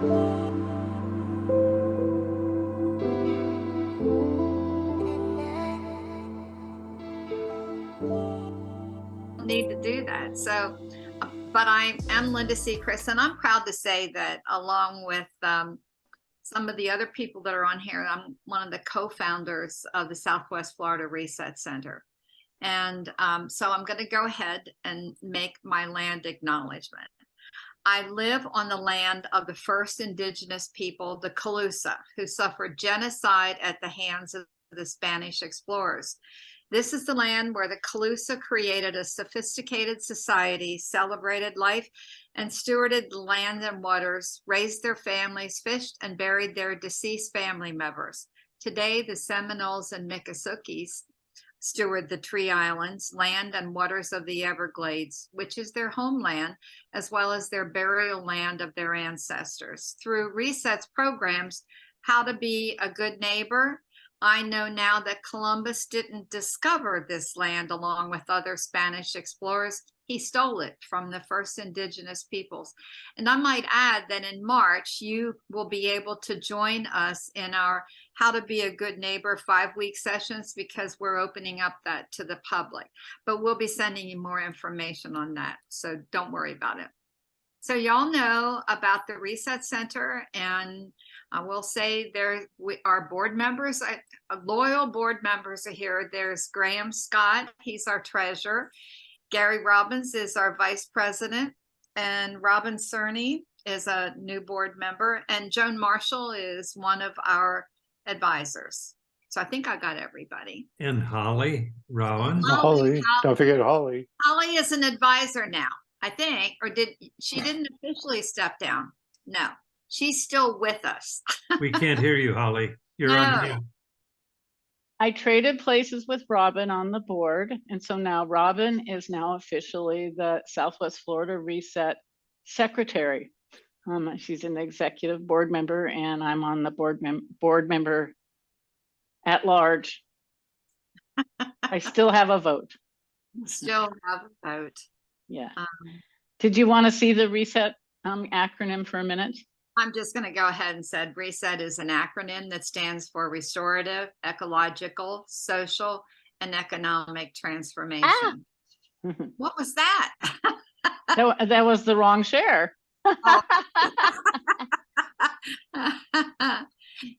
Need to do that. So, but I am Linda Seacrest, and I'm proud to say that along with some of the other people that are on here, I'm one of the co-founders of the Southwest Florida Reset Center. And so I'm going to go ahead and make my land acknowledgement. I live on the land of the first indigenous people, the Calusa, who suffered genocide at the hands of the Spanish explorers. This is the land where the Calusa created a sophisticated society, celebrated life, and stewarded the land and waters, raised their families, fished, and buried their deceased family members. Today, the Seminoles and Miccosukes steward the Tree Islands, land and waters of the Everglades, which is their homeland, as well as their burial land of their ancestors. Through Reset's programs, How to Be a Good Neighbor, I know now that Columbus didn't discover this land along with other Spanish explorers. He stole it from the first indigenous peoples. And I might add that in March, you will be able to join us in our How to Be a Good Neighbor 5-week sessions, because we're opening up that to the public. But we'll be sending you more information on that, so don't worry about it. So y'all know about the Reset Center, and I will say our board members, loyal board members are here. There's Graham Scott, he's our treasurer. Gary Robbins is our vice president, and Robin Cerny is a new board member, and Joan Marshall is one of our advisors. So I think I got everybody. And Holly Rowan. Holly, don't forget Holly. Holly is an advisor now, I think, or she didn't officially step down? No, she's still with us. We can't hear you, Holly. You're on mute. I traded places with Robin on the board, and so now Robin is now officially the Southwest Florida Reset Secretary. She's an executive board member, and I'm on the board member at large. I still have a vote. Still have a vote. Yeah. Did you want to see the Reset acronym for a minute? I'm just going to go ahead and say Reset is an acronym that stands for Restorative, Ecological, Social, and Economic Transformation. Ah. What was that? That was the wrong share. Oh.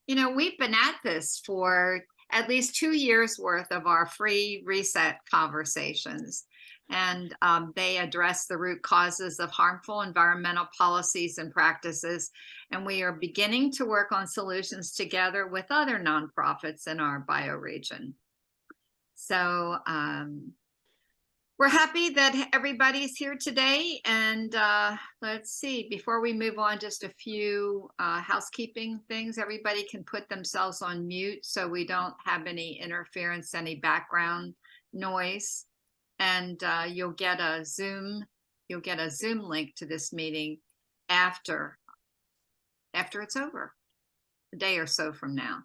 You know, we've been at this for at least 2 years worth of our free Reset conversations. And they address the root causes of harmful environmental policies and practices. And we are beginning to work on solutions together with other nonprofits in our bioregion. So we're happy that everybody's here today. And let's see, before we move on, just a few housekeeping things. Everybody can put themselves on mute so we don't have any interference, any background noise. And you'll get a Zoom link to this meeting after it's over, a day or so from now.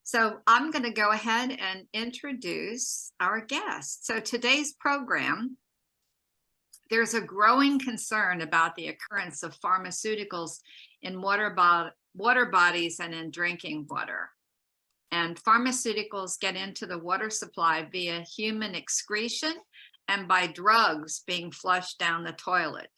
So I'm going to go ahead and introduce our guests. So today's program, there's a growing concern about the occurrence of pharmaceuticals in water bodies and in drinking water. And pharmaceuticals get into the water supply via human excretion and by drugs being flushed down the toilet.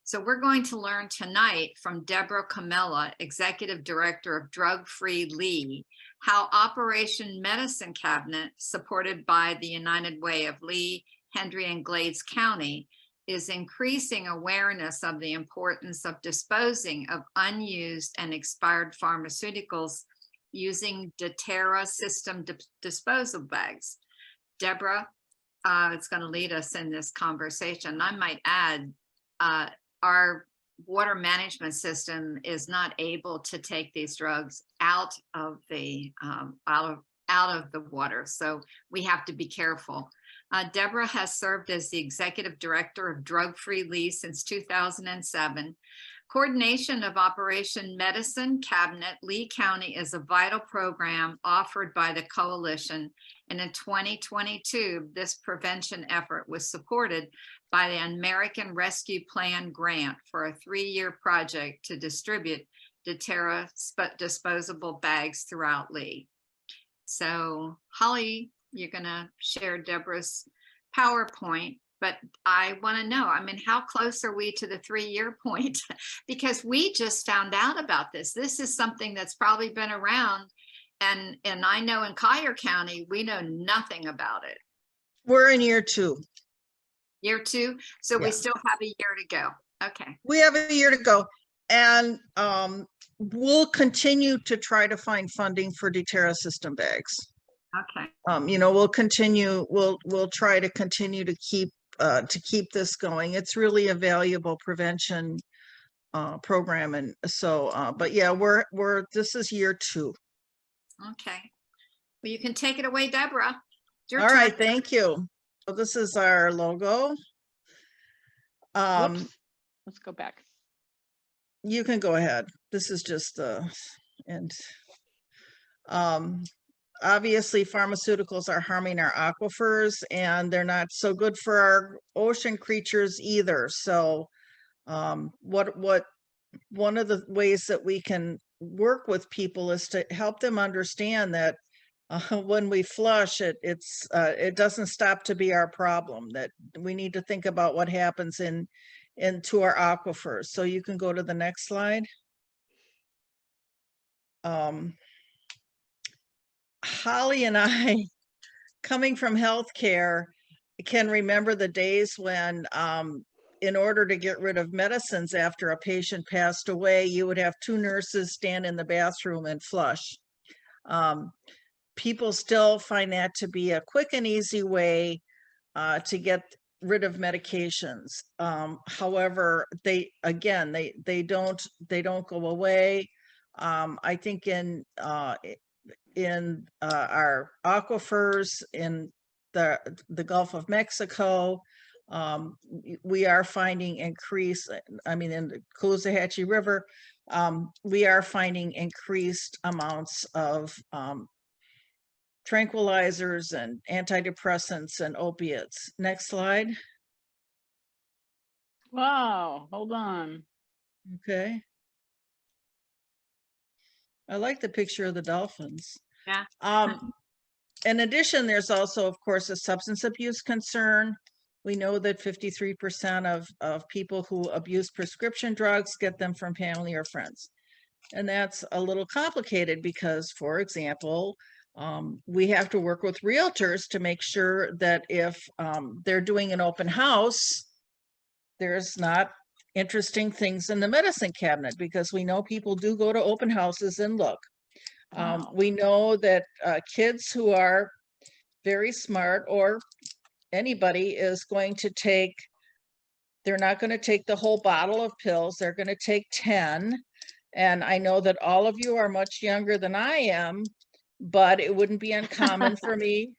So we're going to learn tonight from Deborah Comella, Executive Director of Drug Free Lee, how Operation Medicine Cabinet, supported by the United Way of Lee, Hendry, and Glades County, is increasing awareness of the importance of disposing of unused and expired pharmaceuticals using Deterra System Disposal Bags. Deborah is going to lead us in this conversation. I might add, our water management system is not able to take these drugs out of the water, so we have to be careful. Deborah has served as the Executive Director of Drug Free Lee since 2007. Coordination of Operation Medicine Cabinet Lee County is a vital program offered by the coalition, and in 2022 this prevention effort was supported by the American Rescue Plan grant for a 3-year project to distribute Deterra disposable bags throughout Lee. So Holly, you're gonna share Deborah's PowerPoint, but I want to know, I mean, how close are we to the 3-year point? Because we just found out about this. This is something that's probably been around, and I know in Collier County, we know nothing about it. We're in year 2. Year 2, so we Yeah. still have a year to go. Okay, We have a year to go, and we'll continue to try to find funding for Deterra System Bags. okay, We'll try to continue to keep this going. It's really a valuable prevention program, and so but yeah, this is year 2. okay. Well, you can take it away, Deborah. Your All turn. right, thank you. So this is our logo. Whoops. Let's go back. You can go ahead. This is just and obviously pharmaceuticals are harming our aquifers, and they're not so good for our ocean creatures either. So one of the ways that we can work with people is to help them understand that when we flush it doesn't stop to be our problem, that we need to think about what happens into our aquifers. So you can go to the next slide. Holly and I, coming from healthcare, can remember the days when in order to get rid of medicines after a patient passed away, you would have 2 nurses stand in the bathroom and flush. People still find that to be a quick and easy way to get rid of medications. However, they don't go away. I think in our aquifers in the Gulf of Mexico, we are finding increase. I mean, in the Caloosahatchee River, we are finding increased amounts of tranquilizers and antidepressants and opiates. Next slide. Wow, hold on. Okay. I like the picture of the dolphins. Yeah. In addition, there's also, of course, a substance abuse concern. We know that 53% of people who abuse prescription drugs get them from family or friends. And that's a little complicated because, for example, we have to work with realtors to make sure that if they're doing an open house, there's not interesting things in the medicine cabinet, because we know people do go to open houses and look. Wow. We know that kids who are very smart, or anybody, is going to take, they're not going to take the whole bottle of pills, they're going to take 10. And I know that all of you are much younger than I am, but it wouldn't be uncommon for me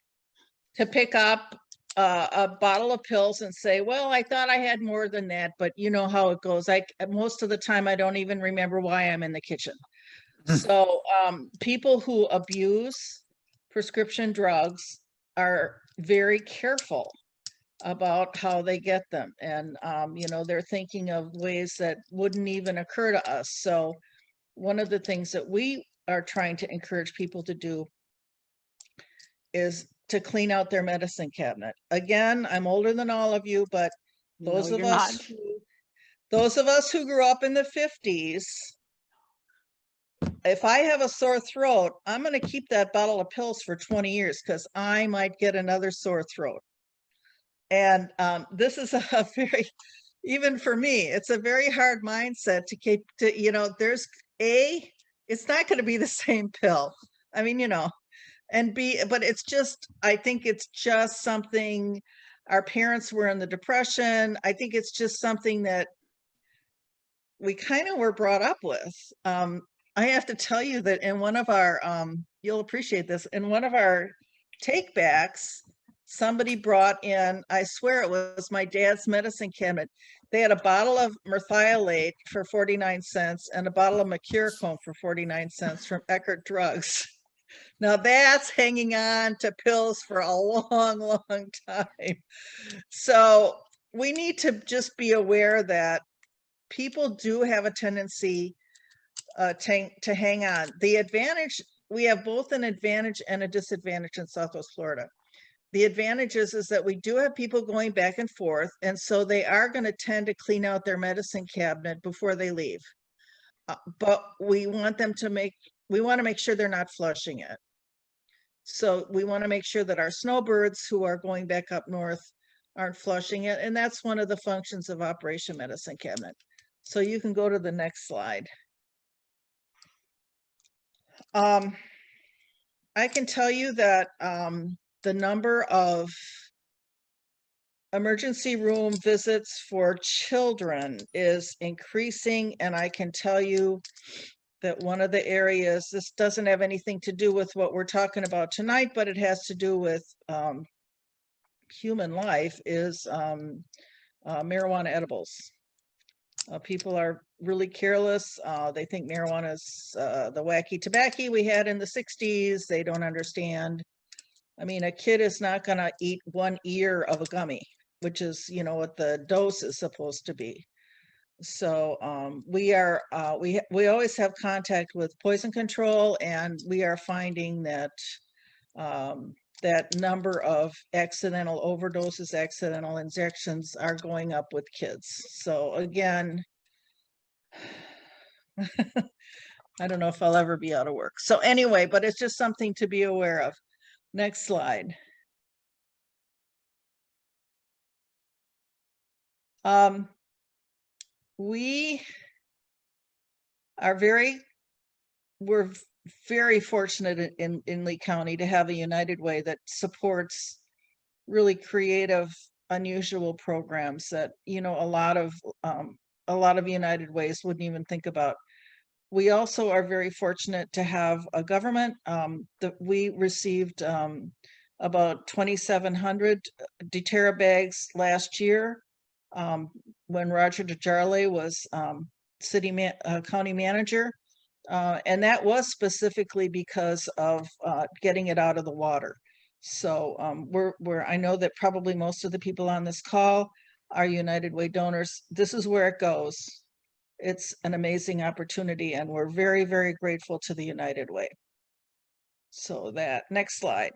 to pick up a bottle of pills and say, well, I thought I had more than that, but you know how it goes. Most of the time, I don't even remember why I'm in the kitchen. So people who abuse prescription drugs are very careful about how they get them. And, they're thinking of ways that wouldn't even occur to us. So one of the things that we are trying to encourage people to do is to clean out their medicine cabinet. Again, I'm older than all of you, but those No, of you're us not. those of us who grew up in the 50s, if I have a sore throat, I'm going to keep that bottle of pills for 20 years because I might get another sore throat. And this is a very, even for me, it's a very hard mindset to keep, it's not going to be the same pill. I mean, and B, but it's just, I think it's just something, our parents were in the Depression. I think it's just something that we kind of were brought up with. I have to tell you that in one of our, you'll appreciate this, in one of our take backs, somebody brought in, I swear it was my dad's medicine cabinet. They had a bottle of merthiolate for 49 cents and a bottle of mercurochrome for 49 cents from Eckert Drugs. Now that's hanging on to pills for a long, long time. So we need to just be aware that people do have a tendency tank to hang on. The advantage, we have both an advantage and a disadvantage in Southwest Florida. The advantage is that we do have people going back and forth, and so they are going to tend to clean out their medicine cabinet before they leave. But we want them to we want to make sure they're not flushing it. So we want to make sure that our snowbirds who are going back up north aren't flushing it. And that's one of the functions of Operation Medicine Cabinet. So you can go to the next slide. I can tell you that the number of emergency room visits for children is increasing, and I can tell you that one of the areas, this doesn't have anything to do with what we're talking about tonight, but it has to do with human life, is marijuana edibles. People are really careless. They think marijuana is the wacky tobacco we had in the 60s. They don't understand. I mean, a kid is not going to eat 1 ear of a gummy, which is, you know, what the dose is supposed to be. So we always have contact with poison control, and we are finding that that number of accidental overdoses, accidental injections are going up with kids. So again, I don't know if I'll ever be out of work. So anyway, but it's just something to be aware of. Next slide. We are we're very fortunate in Lee County to have a United Way that supports really creative, unusual programs that, you know, a lot of United Ways wouldn't even think about. We also are very fortunate to have a government that we received about 2,700 Deterra bags last year when Roger DeJarle was county manager. And that was specifically because of getting it out of the water. So I know that probably most of the people on this call are United Way donors. This is where it goes. It's an amazing opportunity, and we're very, very grateful to the United Way. So that next slide.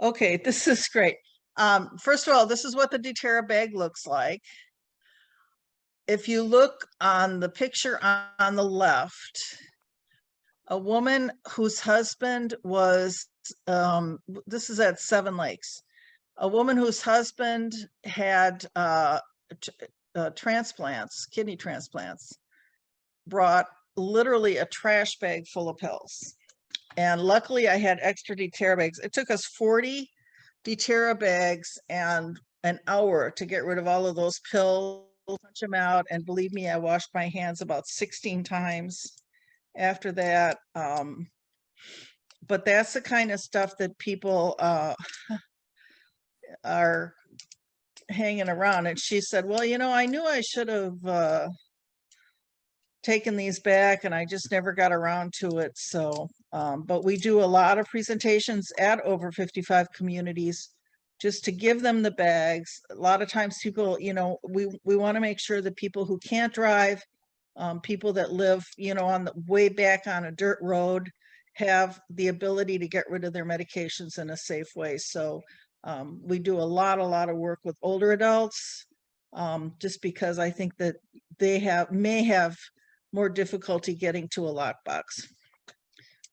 Okay, this is great. First of all, this is what the Deterra bag looks like. If you look on the picture on the left, a woman whose husband was, this is at Seven Lakes, a woman whose husband had transplants, kidney transplants, brought literally a trash bag full of pills. And luckily I had extra Deterra bags. It took us 40 Deterra bags and an hour to get rid of all of those pills, punch them out. And believe me, I washed my hands about 16 times after that. But that's the kind of stuff that people are hanging around. And she said, well, you know, I knew I should have taken these back, and I just never got around to it. So, but we do a lot of presentations at over 55 communities just to give them the bags. A lot of times people, you know, we want to make sure that people who can't drive, people that live, you know, on the way back on a dirt road, have the ability to get rid of their medications in a safe way. So we do a lot of work with older adults, just because I think that they may have more difficulty getting to a lockbox.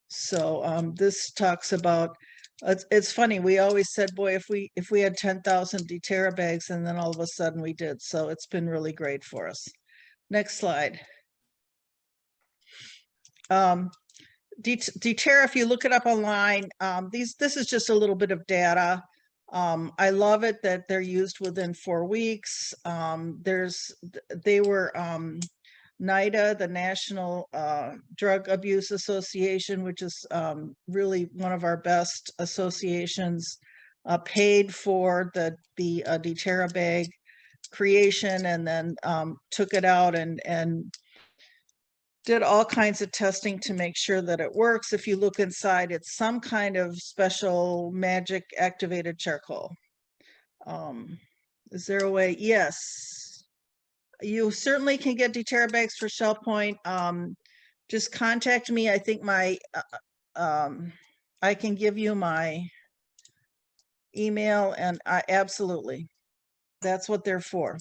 So this talks about, it's funny, we always said, boy, if we had 10,000 Deterra bags, and then all of a sudden we did. So it's been really great for us. Next slide. Deterra, if you look it up online, this is just a little bit of data. I love it that they're used within 4 weeks. They were NIDA, the National Drug Abuse Association, which is really one of our best associations, paid for the Deterra bag creation, and then took it out and did all kinds of testing to make sure that it works. If you look inside, it's some kind of special magic activated charcoal. Is there a way? Yes. You certainly can get Deterra bags for Shell Point. Just contact me. I think I can give you my email, and I absolutely, that's what they're for.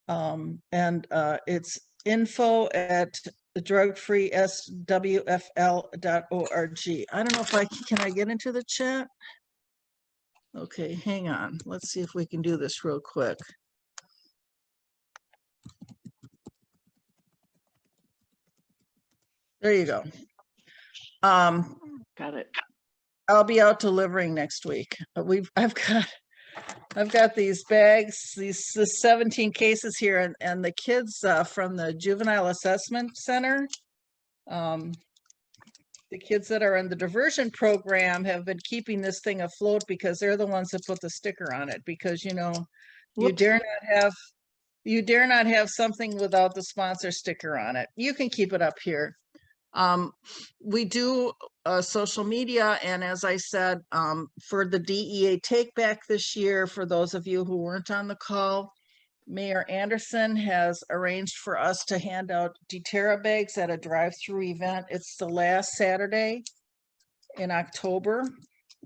It's info@drugfreeswfl.org. I don't know if can I get into the chat? Okay, hang on. Let's see if we can do this real quick. There you go. Got it. I'll be out delivering next week. I've got these bags, these 17 cases here, and the kids from the Juvenile Assessment Center, the kids that are in the diversion program have been keeping this thing afloat because they're the ones that put the sticker on it, because you Whoops. you dare not have something without the sponsor sticker on it. You can keep it up here. We do social media, and as I said, for the DEA take back this year, for those of you who weren't on the call, Mayor Anderson has arranged for us to hand out Deterra bags at a drive-through event. It's the last Saturday in October,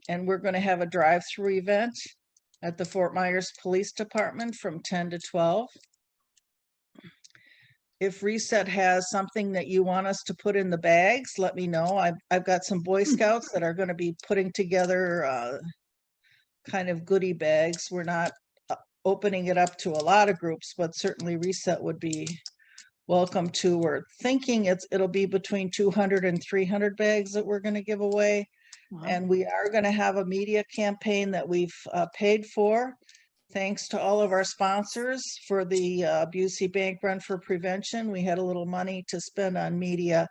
and we're going to have a drive-through event at the Fort Myers Police Department from 10 to 12. If Reset has something that you want us to put in the bags, let me know. I've got some Boy Scouts that are going to be putting together kind of goodie bags. We're not opening it up to a lot of groups, but certainly Reset would be welcome to. We're thinking it'll be between 200 and 300 bags that we're going to give away. Wow. And we are going to have a media campaign that we've paid for. Thanks to all of our sponsors for the Busey Bank Run for Prevention. We had a little money to spend on media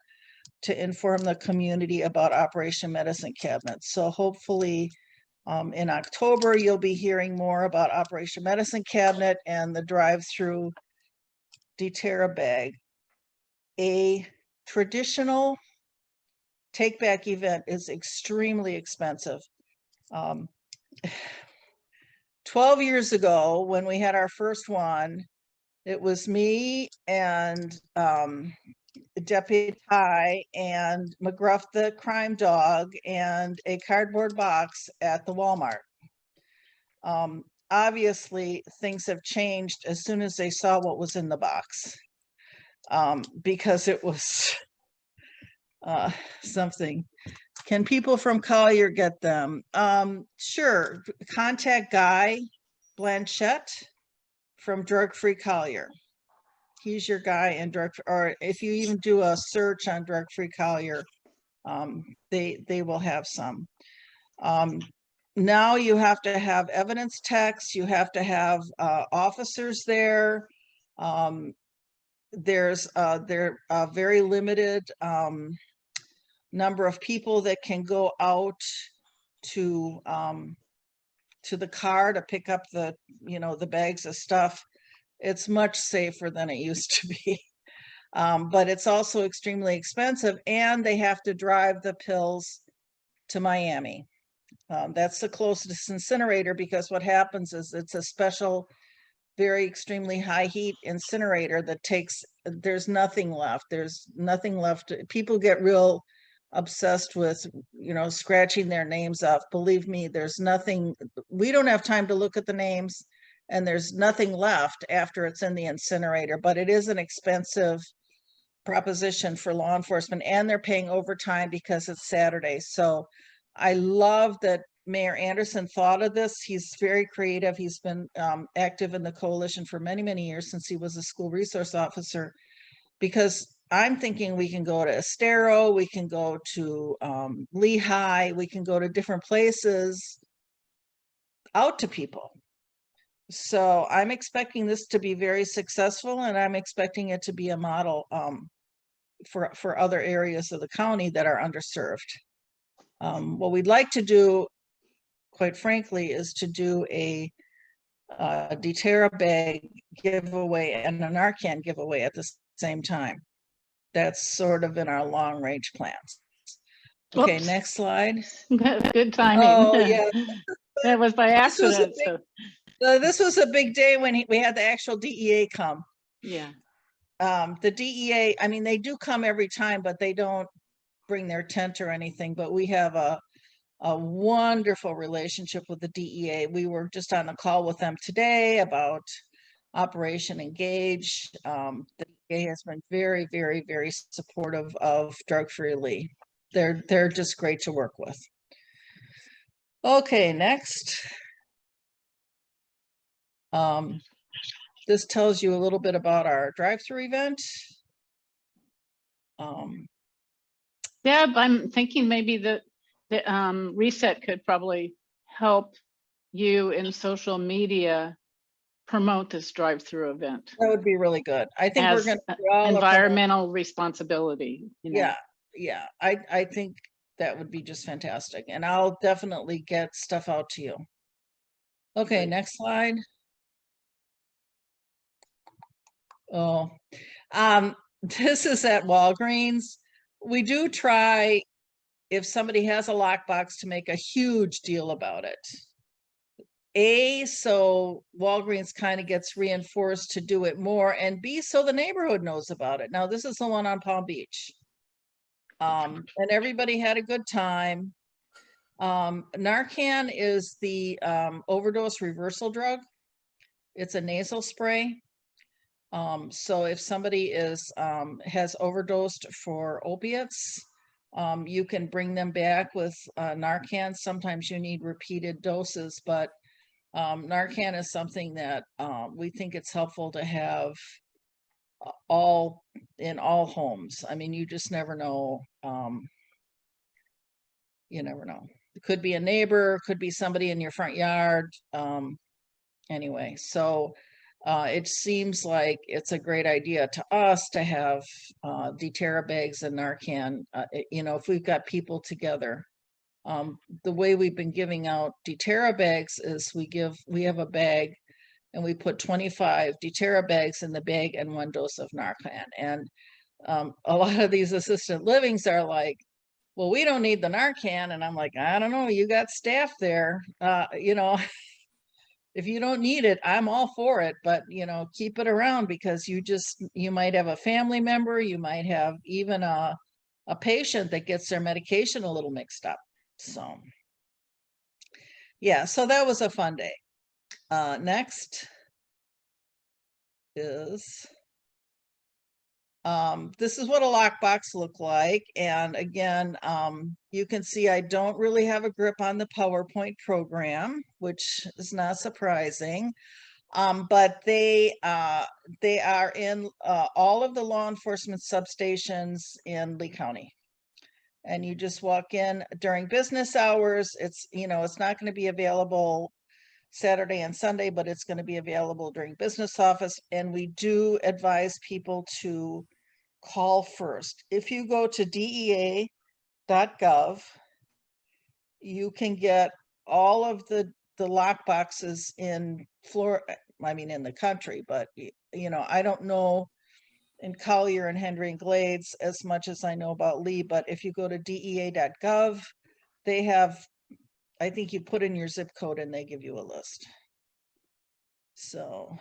to inform the community about Operation Medicine Cabinet. So hopefully in October, you'll be hearing more about Operation Medicine Cabinet and the drive-through Deterra bag. A traditional take-back event is extremely expensive. 12 years ago, when we had our first one, it was me and Deputy Ty and McGruff the crime dog and a cardboard box at the Walmart. Obviously, things have changed as soon as they saw what was in the box, because it was something. Can people from Collier get them? Sure. Contact Guy Blanchette from Drug Free Collier. He's your guy in drug, or if you even do a search on Drug Free Collier, they will have some. Now you have to have evidence techs. You have to have officers there. There's a very limited number of people that can go out to the car to pick up the bags of stuff. It's much safer than it used to be, but it's also extremely expensive, and they have to drive the pills to Miami. That's the closest incinerator, because what happens is it's a special, very extremely high heat incinerator that there's nothing left. There's nothing left. People get real obsessed with, scratching their names off. Believe me, there's nothing. We don't have time to look at the names, and there's nothing left after it's in the incinerator, but it is an expensive proposition for law enforcement, and they're paying overtime because it's Saturday. So I love that Mayor Anderson thought of this. He's very creative. He's been active in the coalition for many, many years, since he was a school resource officer, because I'm thinking we can go to Estero, we can go to Lehigh, we can go to different places out to people. So I'm expecting this to be very successful, and I'm expecting it to be a model for other areas of the county that are underserved. What we'd like to do, quite frankly, is to do a Deterra bag giveaway and a Narcan giveaway at the same time. That's sort of in our long range plans. Okay, Oops. next slide. Good timing. Oh, yeah. That was by This was a accident. This was a big day when we had the actual DEA come. Yeah. The DEA, I mean, they do come every time, but they don't bring their tent or anything, but we have a wonderful relationship with the DEA. We were just on a call with them today about Operation Engage. The DEA has been very, very, very supportive of Drug-Free Lee. They're just great to work with. Okay, next. This tells you a little bit about our drive-through event. Deb, I'm thinking maybe the reset could probably help you in social media promote this drive-through event That would be really good. I think we're as going to do all of environmental responsibility. You know? Yeah. I think that would be just fantastic. And I'll definitely get stuff out to you. Okay, Great. next slide. Oh, this is at Walgreens. We do try, if somebody has a lockbox, to make a huge deal about it. So Walgreens kind of gets reinforced to do it more, and B, so the neighborhood knows about it. Now, this is the one on Palm Beach. And everybody had a good time. Narcan is the overdose reversal drug. It's a nasal spray. So if somebody has overdosed for opiates, you can bring them back with Narcan. Sometimes you need repeated doses, but Narcan is something that we think it's helpful to have in all homes. I mean, you just never know. You never know. It could be a neighbor, could be somebody in your front yard. Anyway, so it seems like it's a great idea to us to have Deterra bags and Narcan. You know, if we've got people together. The way we've been giving out Deterra bags is we have a bag and we put 25 Deterra bags in the bag and 1 dose of Narcan. And a lot of these assisted livings are like, well, we don't need the Narcan. And I'm like, I don't know, you got staff there. You know, if you don't need it, I'm all for it, but you know, keep it around because you might have a family member, you might have even a patient that gets their medication a little mixed up. So yeah, so that was a fun day. Next is this is what a lockbox look like. And again, you can see I don't really have a grip on the PowerPoint program, which is not surprising. But they are in all of the law enforcement substations in Lee County. And you just walk in during business hours. It's, you know, it's not going to be available Saturday and Sunday, but it's going to be available during business office. And we do advise people to call first. If you go to DEA.gov, you can get all of the lock boxes in Florida, I mean, in the country, but you know, I don't know in Collier and Hendry and Glades as much as I know about Lee, but if you go to DEA.gov, they have, I think you put in your zip code and they give you a list. So,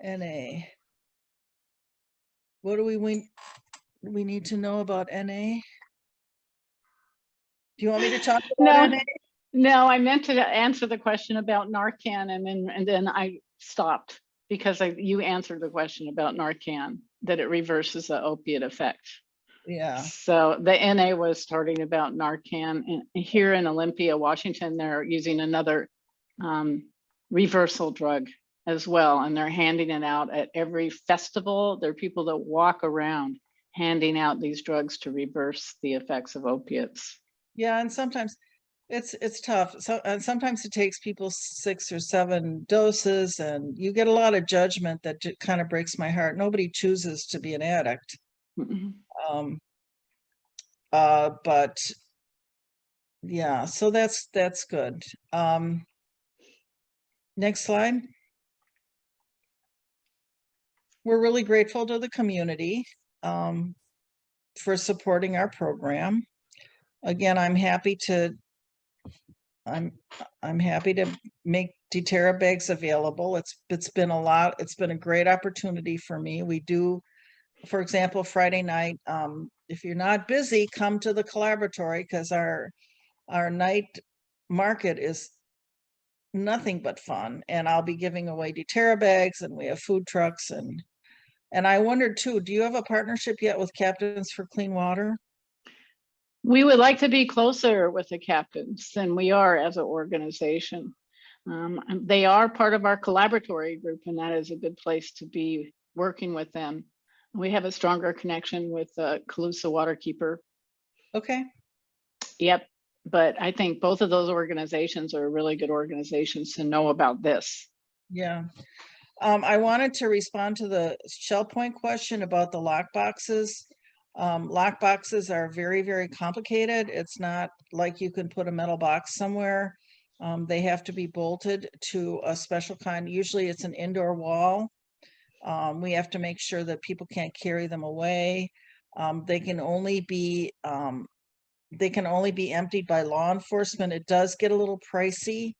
NA. What do we need to know about NA? Do you want me to talk about NA? No, I meant to answer the question about Narcan and then I stopped because you answered the question about Narcan, that it reverses the opiate effect. Yeah. So the NA was starting about Narcan, and here in Olympia, Washington, they're using another reversal drug as well. And they're handing it out at every festival. There are people that walk around handing out these drugs to reverse the effects of opiates. Yeah, and sometimes it's tough. So, and sometimes it takes people 6 or 7 doses, and you get a lot of judgment that kind of breaks my heart. Nobody chooses to be an addict. Mm-hmm. But yeah, so that's good. Next slide. We're really grateful to the community for supporting our program. Again, I'm happy to I'm happy to make Deterra bags available. It's been a great opportunity for me. We do, for example, Friday night, if you're not busy, come to the collaboratory, because our night market is nothing but fun, and I'll be giving away Deterra bags, and we have food trucks, and I wondered too, do you have a partnership yet with Captains for Clean Water? We would like to be closer with the captains than we are as an organization. And they are part of our collaboratory group, and that is a good place to be working with them. We have a stronger connection with Calusa Waterkeeper. Okay. Yep. But I think both of those organizations are really good organizations to know about this. Yeah. I wanted to respond to the Shell Point question about the lock boxes. Lock boxes are very, very complicated. It's not like you can put a metal box somewhere. They have to be bolted to a special kind. Usually it's an indoor wall. We have to make sure that people can't carry them away. They can only be emptied by law enforcement. It does get a little pricey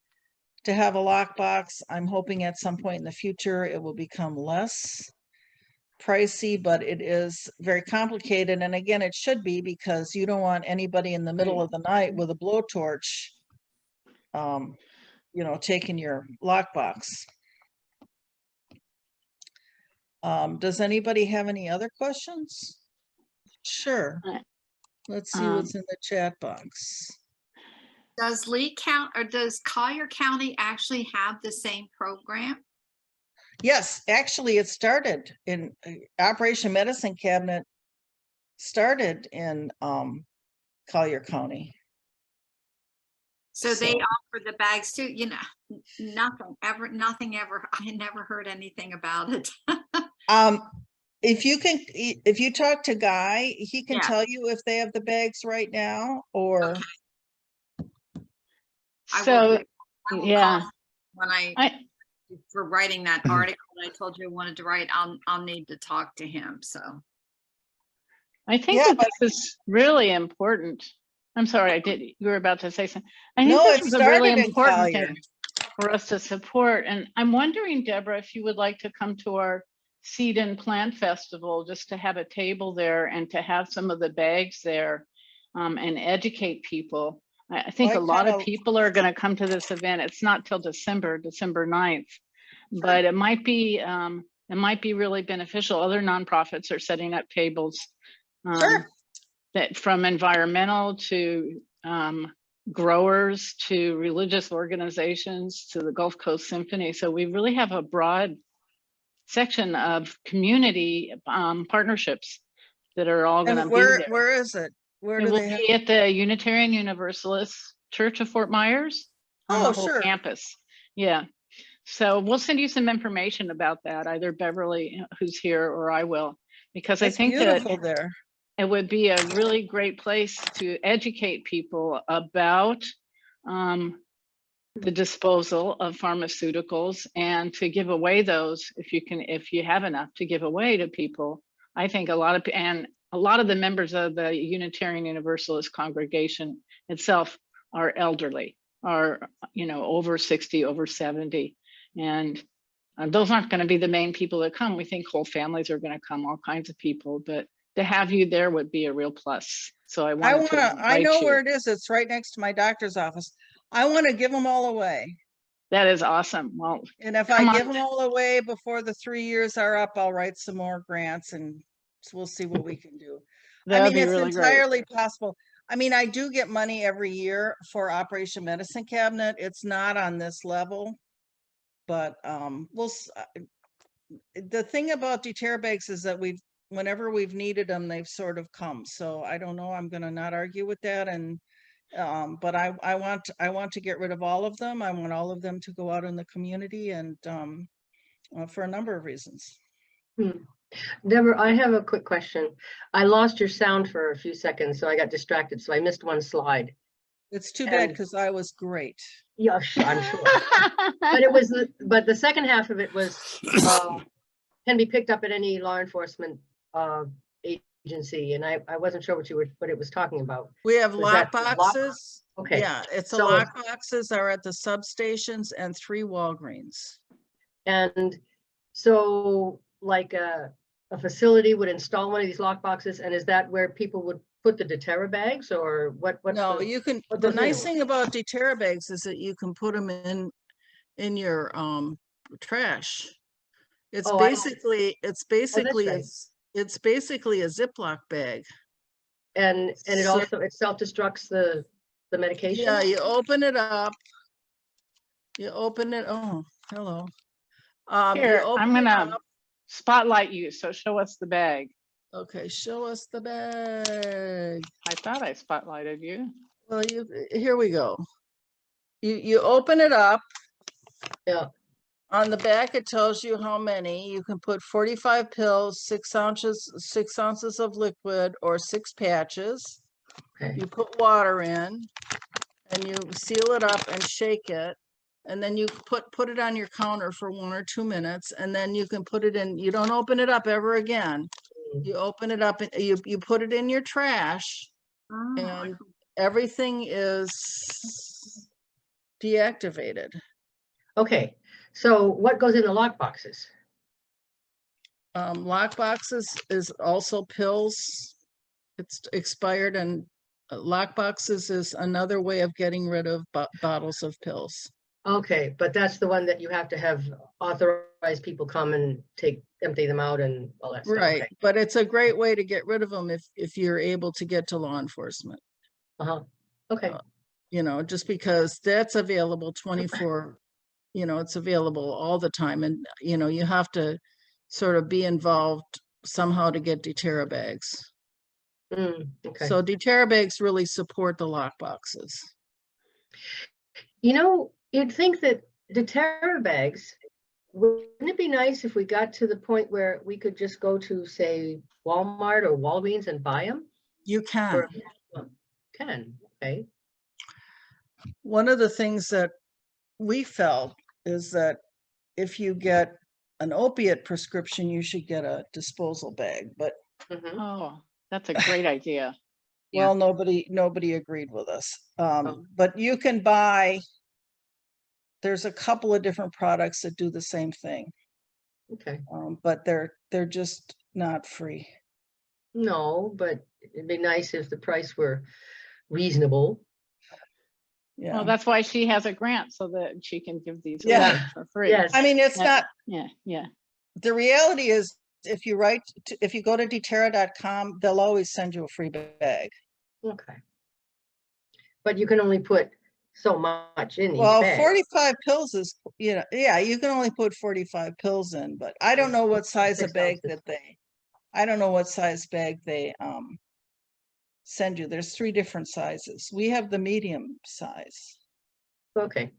to have a lockbox. I'm hoping at some point in the future it will become less pricey, but it is very complicated. And again, it should be, because you don't want anybody in the middle of the night with a blowtorch, taking your lockbox. Does anybody have any other questions? Sure. Let's see what's in the chat box. Does Lee County or does Collier County actually have the same program? Yes, actually it started in Operation Medicine Cabinet started in Collier County. So they offer the bags too, nothing ever, I never heard anything about it. If you talk to Guy, he can Yeah. tell you if they have the bags right now, or I So, will yeah, call when for writing that article that I told you I wanted to write, I'll need to talk to him, so. I think Yeah, that this is really important. I'm sorry, you were about to say something. I think No, this it is a really started in important Collier. thing for us to support. And I'm wondering, Deborah, if you would like to come to our Seed and Plant Festival, just to have a table there and to have some of the bags there, and educate people. I think a lot of people are going to come to this event. It's not till December 9th, but it might be really beneficial. Other nonprofits are setting up tables, that from environmental to growers to religious organizations to the Gulf Coast Symphony. So we really have a broad section of community partnerships that are all going to be there. Where is it? Where do they have? Be at the Unitarian Universalist Church of Fort Myers on the whole campus. Yeah. So we'll send you some information about that, either Beverly, who's here, or I will, because I think beautiful there. It would be a really great place to educate people about the disposal of pharmaceuticals, and to give away those if you have enough to give away to people. I think a lot of the members of the Unitarian Universalist congregation itself are elderly, are over 60, over 70, and those aren't going to be the main people that come. We think whole families are going to come, all kinds of people, but to have you there would be a real plus. So I know where it is. It's right next to my doctor's office. I want to give them all away. That is awesome. Well, and if I give them all away before the 3 years are up, I'll write some more grants, and we'll see what we can do. It's really entirely possible. I do get money every year for Operation Medicine Cabinet. It's not on this level, but the thing about Deterra bags is that whenever we've needed them, they've sort of come. So I don't know, I'm going to not argue with that. And but I want to get rid of all of them. I want all of them to go out in the community, and for a number of reasons. Deborah, I have a quick question. I lost your sound for a few seconds, so I got distracted, so I missed one slide. It's too bad, because I was great. Yeah, I'm sure. But the second half of it was can be picked up at any law enforcement agency, and I wasn't sure what it was talking about. We have lock boxes. Okay, Yeah, it's the so- lock boxes are at the substations and 3 Walgreens. and so like a facility would install one of these lock boxes, and is that where people would put the Deterra bags, or what? What's No, the- you can, what the goes into nice it? thing about Deterra bags is that you can put them in your trash. It's Oh, I- basically, it's right. basically a Ziploc bag. And it So- also, it self-destructs the medication? Yeah, you open it up. You open it, oh, hello. You Here, I'm open it gonna up. spotlight you, so show us the bag. Okay, show us the bag. I thought I spotlighted you. Well, here we go. You open it up. Yeah, On the back, it tells you how many. You can put 45 pills, 6 ounces of liquid, or 6 patches. okay. You put water in and you seal it up and shake it. And then you put it on your counter for 1 or 2 minutes, and then you can put it in. You don't open it up ever again. You open it up and you put it in your trash, Oh, and everything is deactivated. Okay, so what goes in the lock boxes? Lock boxes is also pills. It's expired, and lock boxes is another way of getting rid of bottles of pills. Okay, but that's the one that you have to have authorized people come and empty them out and all that stuff. Right, Okay. but it's a great way to get rid of them if you're able to get to law enforcement. Uh-huh, okay, You know, just because that's available 24, it's available all the time, and you have to sort of be involved somehow to get Deterra bags. okay. So Deterra bags really support the lock boxes. You'd think that Deterra bags, wouldn't it be nice if we got to the point where we could just go to, say, Walmart or Walgreens and buy them? You can. Okay. One of the things that we felt is that if you get an opiate prescription, you should get a disposal bag, but Mhm. Oh, that's a great idea. Yeah. well, nobody agreed with us. Oh. But you can buy, there's a couple of different products that do the same thing, Okay, but they're just not free. no, but it'd be nice if the price were reasonable. Yeah, Well, that's why she has a grant, so that she can give these Yeah. away for free. Yes. I mean, it's Yeah. not, Yeah. the reality is, if you go to deterra.com, they'll always send you a free bag. Okay. But you can only put so much in each Well, bag. 45 pills is, yeah, you can only put 45 pills in, but I don't know what size of 6 bag ounces. I don't know what size bag they send you. There's 3 different sizes. We have the medium size. Okay,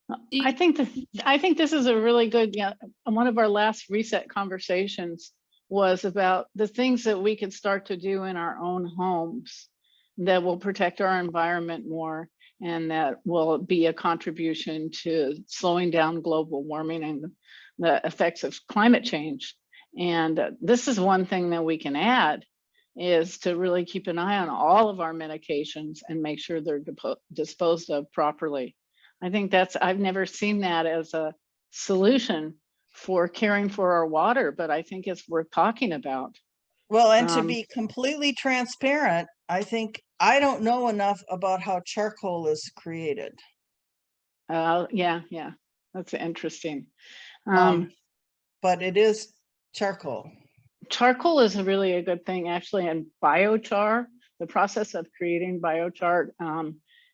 Do I you- think this is a really good, one of our last reset conversations was about the things that we could start to do in our own homes that will protect our environment more, and that will be a contribution to slowing down global warming and the effects of climate change. And this is one thing that we can add, is to really keep an eye on all of our medications and make sure they're disposed of properly. I think I've never seen that as a solution for caring for our water, but I think it's worth talking about. Well, and to Um, be completely transparent, I think I don't know enough about how charcoal is created. Yeah, that's interesting. But it is charcoal. Charcoal is really a good thing, actually, and biochar, the process of creating biochar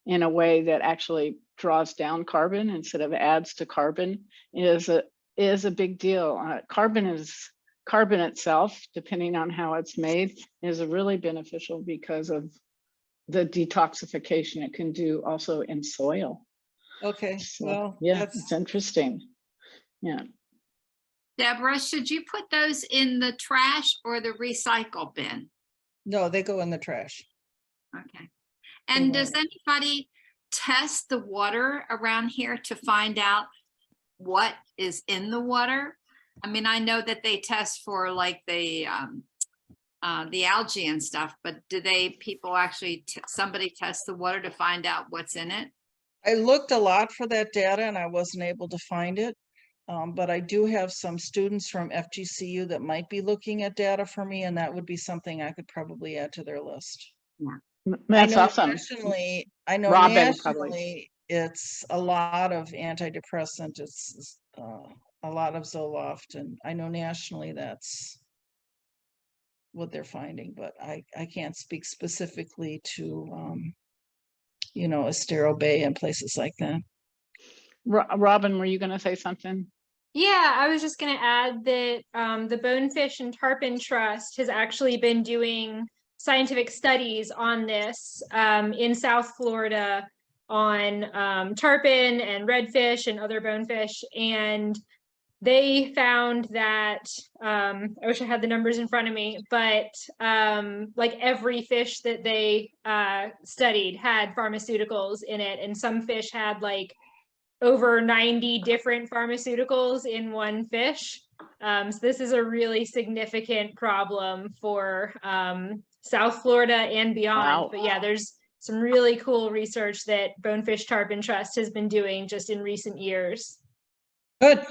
in a way that actually draws down carbon instead of adds to carbon is a big deal. Carbon itself, depending on how it's made, is really beneficial because of the detoxification it can do also in soil. Okay, So, well, yeah, that's, it's interesting. Yeah. Deborah, should you put those in the trash or the recycle bin? no, they go in the trash. Okay. And does won't. anybody test the water around here to find out what is in the water? I mean, I know that they test for like the the algae and stuff, but do people actually, somebody test the water to find out what's in it? I looked a lot for that data and I wasn't able to find it. But I do have some students from FGCU that might be looking at data for me, and that would be something I could probably add to their list. That's awesome. I know Robin, nationally, it's a lot of antidepressant, it's a lot of Zoloft, and I know nationally that's what they're finding, but I can't speak specifically to, you know, Estero Bay and places like that. Robin, were you going to say something? Yeah, I was just going to add that the Bonefish and Tarpon Trust has actually been doing scientific studies on this in South Florida on tarpon and redfish and other bonefish. And they found that, I wish I had the numbers in front of me, but like every fish that they studied had pharmaceuticals in it. And some fish had like over 90 different pharmaceuticals in one fish. So this is a really significant problem for South Florida and beyond. Wow. But yeah, there's some really cool research that Bonefish Tarpon Trust has been doing just in recent years. Good.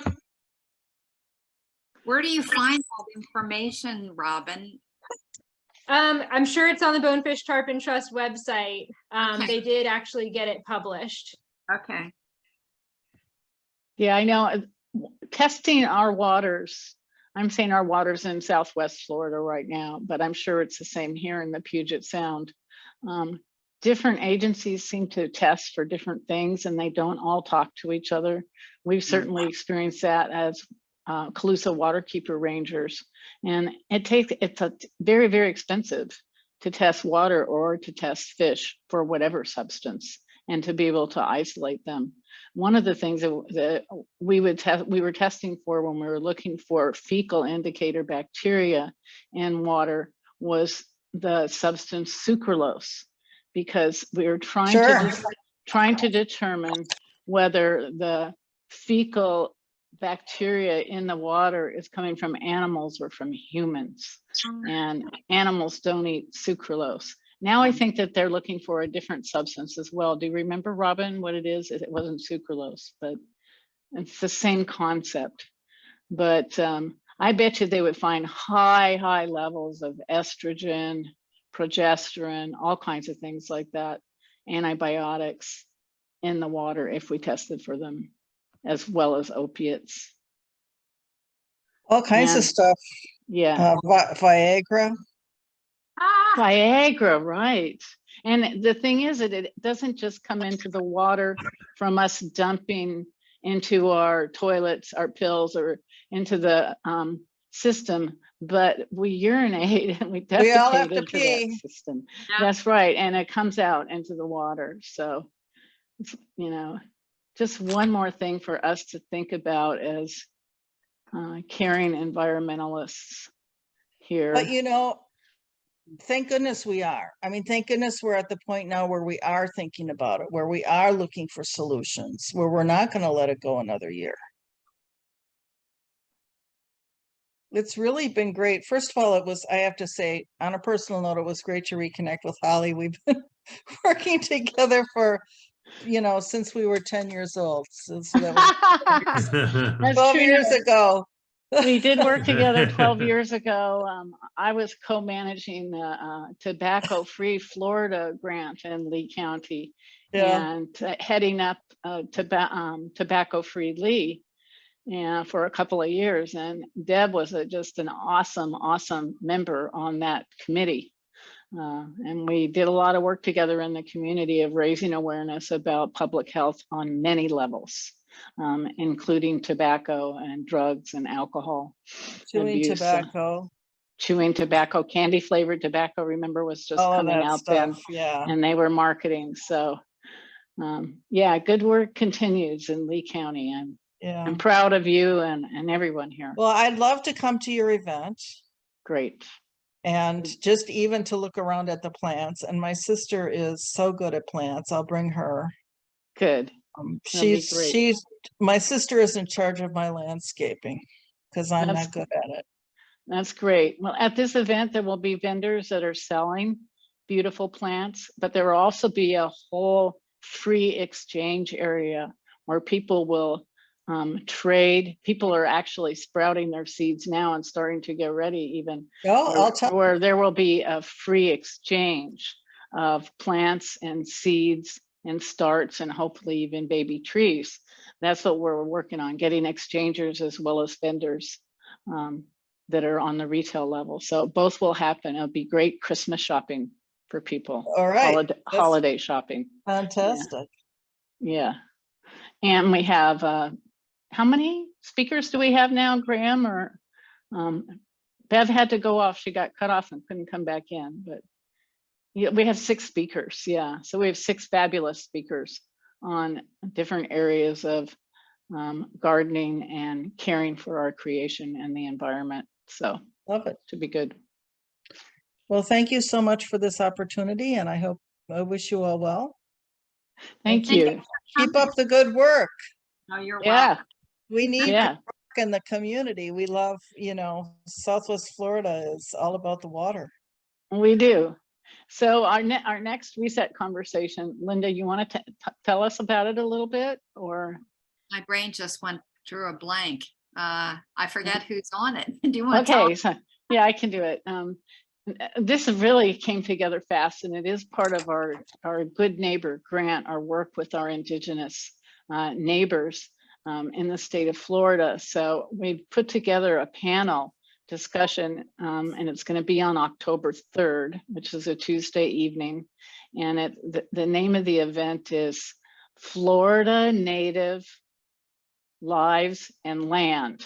Where do you find all the information, Robin? I'm sure it's on the Bonefish Tarpon Trust website. Okay. They did actually get it published. Okay. Yeah, I know. Testing our waters. I'm saying our waters in Southwest Florida right now, but I'm sure it's the same here in the Puget Sound. Different agencies seem to test for different things and they don't all talk to each other. We've certainly experienced that as Calusa waterkeeper rangers. And it's a very, very expensive to test water or to test fish for whatever substance and to be able to isolate them. One of the things that we were testing for when we were looking for fecal indicator bacteria in water was the substance sucralose, because we were trying to determine whether the fecal bacteria in the water is coming from animals or from humans, and animals don't eat sucralose. Now I think that they're looking for a different substance as well. Do you remember, Robin, what it is? It wasn't sucralose, but it's the same concept. But I bet you they would find high levels of estrogen, progesterone, all kinds of things like that, antibiotics in the water if we tested for them, as well as opiates. All kinds of stuff. Yeah. Viagra. Viagra, right. And the thing is that it doesn't just come into the water from us dumping into our toilets, our pills, or into the system, but we urinate and we defecate into that system. Yeah. That's right. And it comes out into the water. So, you know, just one more thing for us to think about as caring environmentalists here. But, you know, thank goodness we are. I mean, thank goodness we're at the point now where we are thinking about it, where we are looking for solutions, where we're not going to let it go another year. It's really been great. First of all, I have to say, on a personal note, it was great to reconnect with Holly. We've been working together for, you know, since we were 10 years old. So that was 12 years ago. We did work together 12 years ago. I was co-managing the tobacco-free Florida grant in Lee County, and heading up tobacco-free Lee for a couple of years. And Deb was just an awesome member on that committee. And we did a lot of work together in the community of raising awareness about public health on many levels. Including tobacco and drugs and alcohol. Chewing abuse. Tobacco, candy flavored tobacco, remember, was just coming out then. Yeah. And they were marketing. So yeah, good work continues in Lee County. I'm proud of you and everyone here. Well, I'd love to come to your event. Great. And just even to look around at the plants. And my sister is so good at plants. I'll bring her. Good. My sister is in charge of my landscaping because I'm not good at it. That's great. Well, at this event, there will be vendors that are selling beautiful plants, but there will also be a whole free exchange area where people will trade. People are actually sprouting their seeds now and starting to get ready even, where there will be a free exchange of plants and seeds and starts and hopefully even baby trees. That's what we're working on, getting exchangers as well as vendors that are on the retail level. So both will happen. It'll be great Christmas shopping for people. All right. Holiday shopping. Fantastic. Yeah. And we have, how many speakers do we have now, Graham? Or Bev had to go off. She got cut off and couldn't come back in, but yeah, we have 6 speakers. Yeah. So we have 6 fabulous speakers on different areas of gardening and caring for our creation and the environment. So Love it. should be good. Well, thank you so much for this opportunity, and I wish you all well. Thank you. Keep up the good work. Oh, you're Yeah. welcome. We need Yeah. good work in the community. We love, Southwest Florida is all about the water. We do. So our next reset conversation, Linda, you want to tell us about it a little bit, or? My brain just went through a blank. I forget who's on it. Do you want to Okay, so, yeah, I can do it. This really came together fast, and it is part of our Good Neighbor grant, our work with our Indigenous neighbors in the state of Florida. So we've put together a panel discussion, and it's going to be on October 3rd, which is a Tuesday evening. And the name of the event is Florida Native Lives and Land.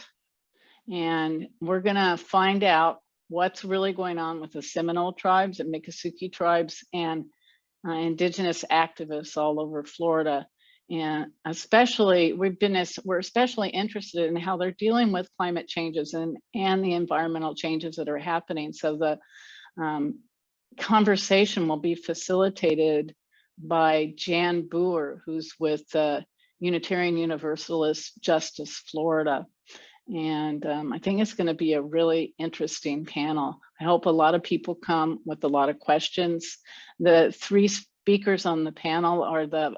And we're going to find out what's really going on with the Seminole tribes and Miccosukee tribes and Indigenous activists all over Florida. And especially, we're especially interested in how they're dealing with climate changes and the environmental changes that are happening. So the conversation will be facilitated by Jan Boer, who's with Unitarian Universalist Justice Florida. And I think it's going to be a really interesting panel. I hope a lot of people come with a lot of questions. The 3 speakers on the panel are the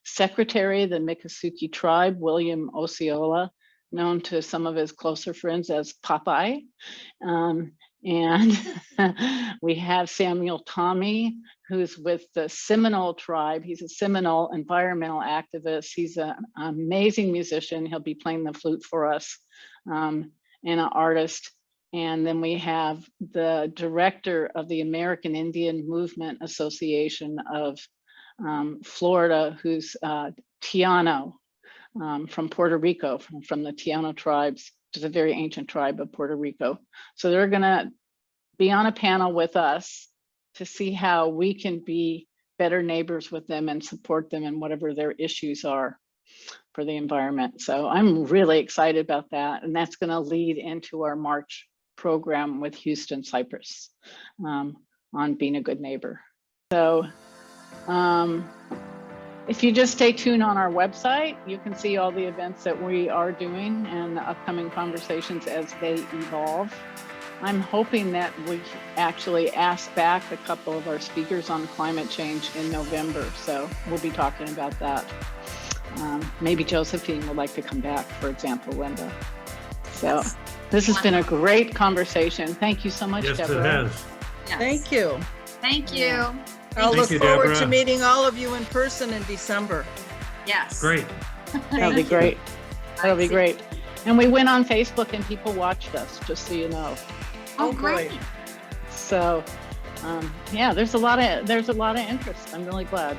secretary of the Miccosukee tribe, William Osceola, known to some of his closer friends as Popeye. And we have Samuel Tommy, who's with the Seminole tribe. He's a Seminole environmental activist. He's an amazing musician. He'll be playing the flute for us, and an artist. And then we have the director of the American Indian Movement Association of Florida, who's Tiano from Puerto Rico, from the Tiano tribes, which is a very ancient tribe of Puerto Rico. So they're gonna be on a panel with us to see how we can be better neighbors with them and support them in whatever their issues are for the environment. So I'm really excited about that. And that's gonna lead into our March program with Houston Cypress on being a good neighbor. So if you just stay tuned on our website, you can see all the events that we are doing and the upcoming conversations as they evolve. I'm hoping that we actually ask back a couple of our speakers on climate change in November. So we'll be talking about that. Maybe Josephine would like to come back, for example, Linda. So this has been a great conversation. Thank you so much, Yes, it Deborah. has. Yes. Thank you. Thank you. I'll Thank look you, forward to Deborah. meeting all of you in person in December. Yes. Great. That'll be great. That'll be great. And we went on Facebook and people watched us, just so you know. Oh, Oh, boy. great. So yeah, there's a lot of interest. I'm really glad.